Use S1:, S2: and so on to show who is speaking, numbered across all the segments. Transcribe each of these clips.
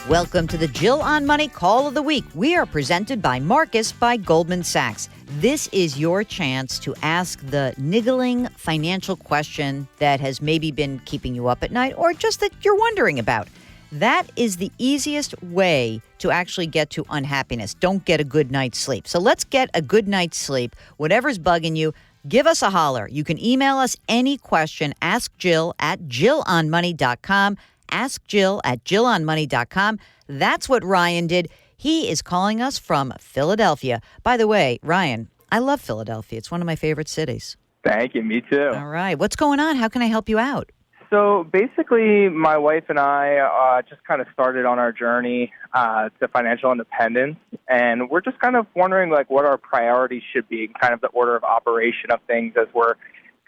S1: Welcome to the Jill on Money Call of the Week. We are presented by Marcus by Goldman Sachs. This is your chance to ask the niggling financial question that has maybe been keeping you up at night or just that you're wondering about. That is the easiest way to actually get to unhappiness. Don't get a good night's sleep. So let's get a good night's sleep. Whatever's bugging you, give us a holler. You can email us any question. Ask Jill at jillonmoney.com. Ask Jill at jillonmoney.com. That's what Ryan did. He is calling us from Philadelphia. By the way, Ryan, I love Philadelphia. It's one of my favorite cities.
S2: Thank you. Me too.
S1: All right. What's going on? How can I help you out?
S2: So basically, my wife and I just kind of started on our journey to financial independence, and we're just kind of wondering what our priorities should be, kind of the order of operation of things as we're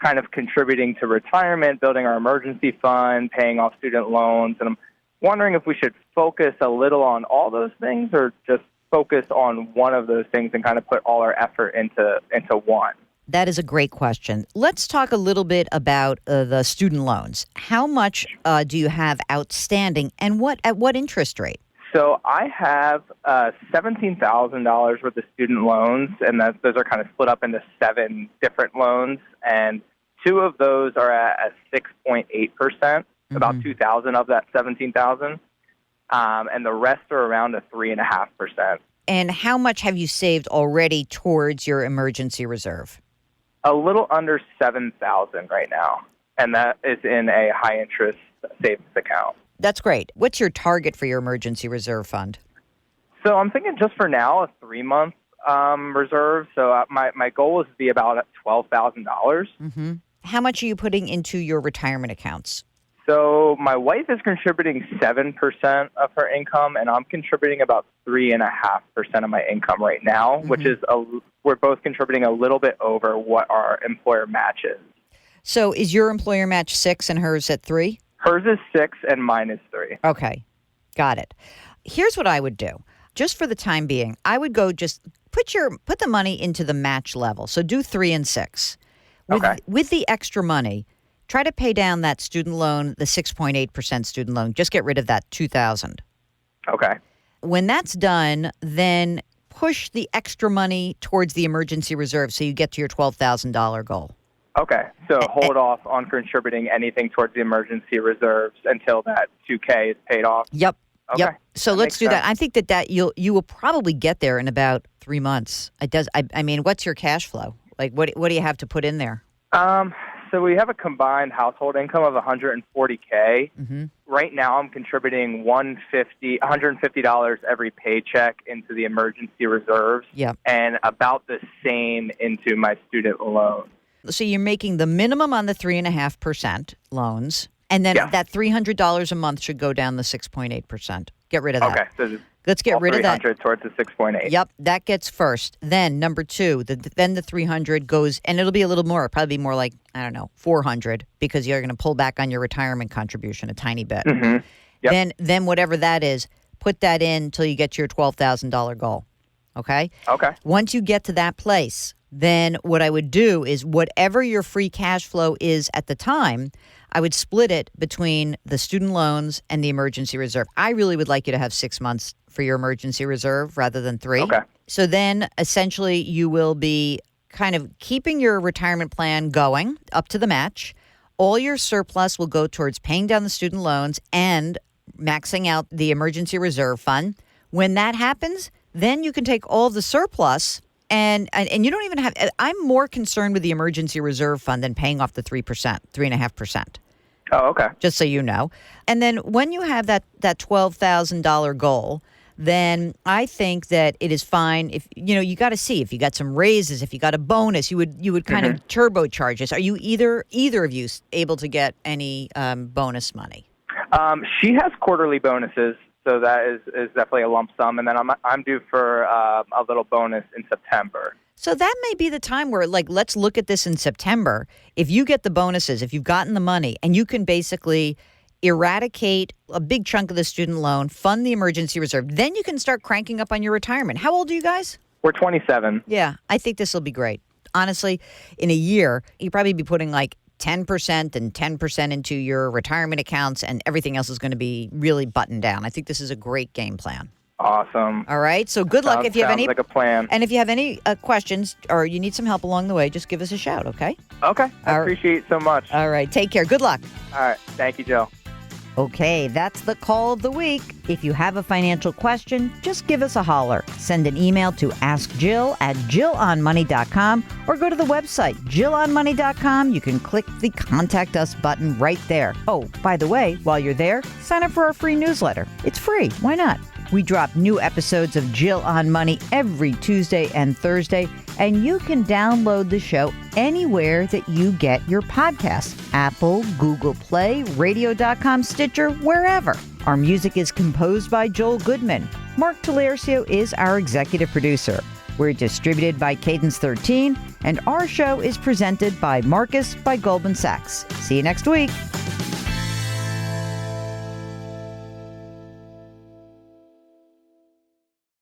S2: kind of contributing to retirement, building our emergency fund, paying off student loans. And I'm wondering if we should focus a little on all those things or just focus on one of those things and kind of put all our effort into one.
S1: That is a great question. Let's talk a little bit about the student loans. How much do you have outstanding and at what interest rate?
S2: So I have $17,000 worth of student loans, and those are kind of split up into 7 different loans. And 2 of those are at 6.8%, about $2,000 of that $17,000, and the rest are around a 3.5%.
S1: And how much have you saved already towards your emergency reserve?
S2: A little under $7,000 right now, and that is in a high interest savings account.
S1: That's great. What's your target for your emergency reserve fund?
S2: So I'm thinking just for now, a 3-month reserve. So my goal is to be about $12,000.
S1: Mm-hmm. How much are you putting into your retirement accounts?
S2: So my wife is contributing 7% of her income, and I'm contributing about 3.5% of my income right now, which is we're both contributing a little bit over what our employer matches.
S1: So is your employer match 6 and hers at 3?
S2: Hers is 6 and mine is 3.
S1: Okay, got it. Here's what I would do. Just for the time being, I would go just put the money into the match level. So do 3 and 6. With the extra money, try to pay down that student loan, the 6.8% student loan. Just get rid of that $2,000.
S2: Okay.
S1: When that's done, then push the extra money towards the emergency reserve so you get to your $12,000 goal.
S2: Okay. So hold off on contributing anything towards the emergency reserves until that $2K is paid off.
S1: Yep.
S2: Okay.
S1: Yep. So let's do that. I think that you will probably get there in about 3 months. It does. I mean, what's your cash flow? What do you have to put in there?
S2: So we have a combined household income of $140K.
S1: Mm-hmm.
S2: Right now, I'm contributing $150 every paycheck into the emergency reserves, and about the same into my student loan.
S1: So you're making the minimum on the 3.5% loans, and then that $300 a month should go down the 6.8%. Get rid of that.
S2: Okay, so
S1: let's get rid of that.
S2: 300 towards the 6.8.
S1: Yep, that gets first. Then number 2, then the 300 goes, and it'll be a little more. It'll probably be more like 400 because you're going to pull back on your retirement contribution a tiny bit.
S2: Mm-hmm. Yep.
S1: Then whatever that is, put that in until you get to your $12,000 goal. Okay.
S2: Okay.
S1: Once you get to that place, then what I would do is whatever your free cash flow is at the time, I would split it between the student loans and the emergency reserve. I really would like you to have 6 months for your emergency reserve rather than 3.
S2: Okay.
S1: So then essentially you will be kind of keeping your retirement plan going up to the match. All your surplus will go towards paying down the student loans and maxing out the emergency reserve fund. When that happens, then you can take all the surplus and you don't even have – I'm more concerned with the emergency reserve fund than paying off the 3.5%.
S2: Oh, okay.
S1: Just so you know. And then when you have that $12,000 goal, then I think that it is fine if, you got to see if you got some raises, if you got a bonus, you would kind of turbocharge this. Are you either of you able to get any bonus money?
S2: She has quarterly bonuses. So that is definitely a lump sum, and then I'm due for a little bonus in September.
S1: So that may be the time where, let's look at this in September. If you get the bonuses, if you've gotten the money, and you can basically eradicate a big chunk of the student loan, fund the emergency reserve, then you can start cranking up on your retirement. How old are you guys?
S2: We're 27.
S1: Yeah, I think this will be great. Honestly, in a year, you'll probably be putting 10% and 10% into your retirement accounts, and everything else is going to be really buttoned down. I think this is a great game plan.
S2: Awesome.
S1: All right. So good luck. If you have any,
S2: like a plan.
S1: And if you have any questions or you need some help along the way, just give us a shout. Okay.
S2: Okay. I appreciate it so much.
S1: All right. Take care. Good luck.
S2: All right. Thank you, Jill.
S1: Okay, that's the call of the week. If you have a financial question, just give us a holler. Send an email to askjill@jillonmoney.com or go to the website, jillonmoney.com. You can click the Contact Us button right there. Oh, by the way, while you're there, sign up for our free newsletter. It's free. Why not? We drop new episodes of Jill on Money every Tuesday and Thursday, and you can download the show anywhere that you get your podcasts. Apple, Google Play, radio.com, Stitcher, wherever. Our music is composed by Joel Goodman. Mark Talercio is our executive producer. We're distributed by Cadence 13, and our show is presented by Marcus by Goldman Sachs. See you next week.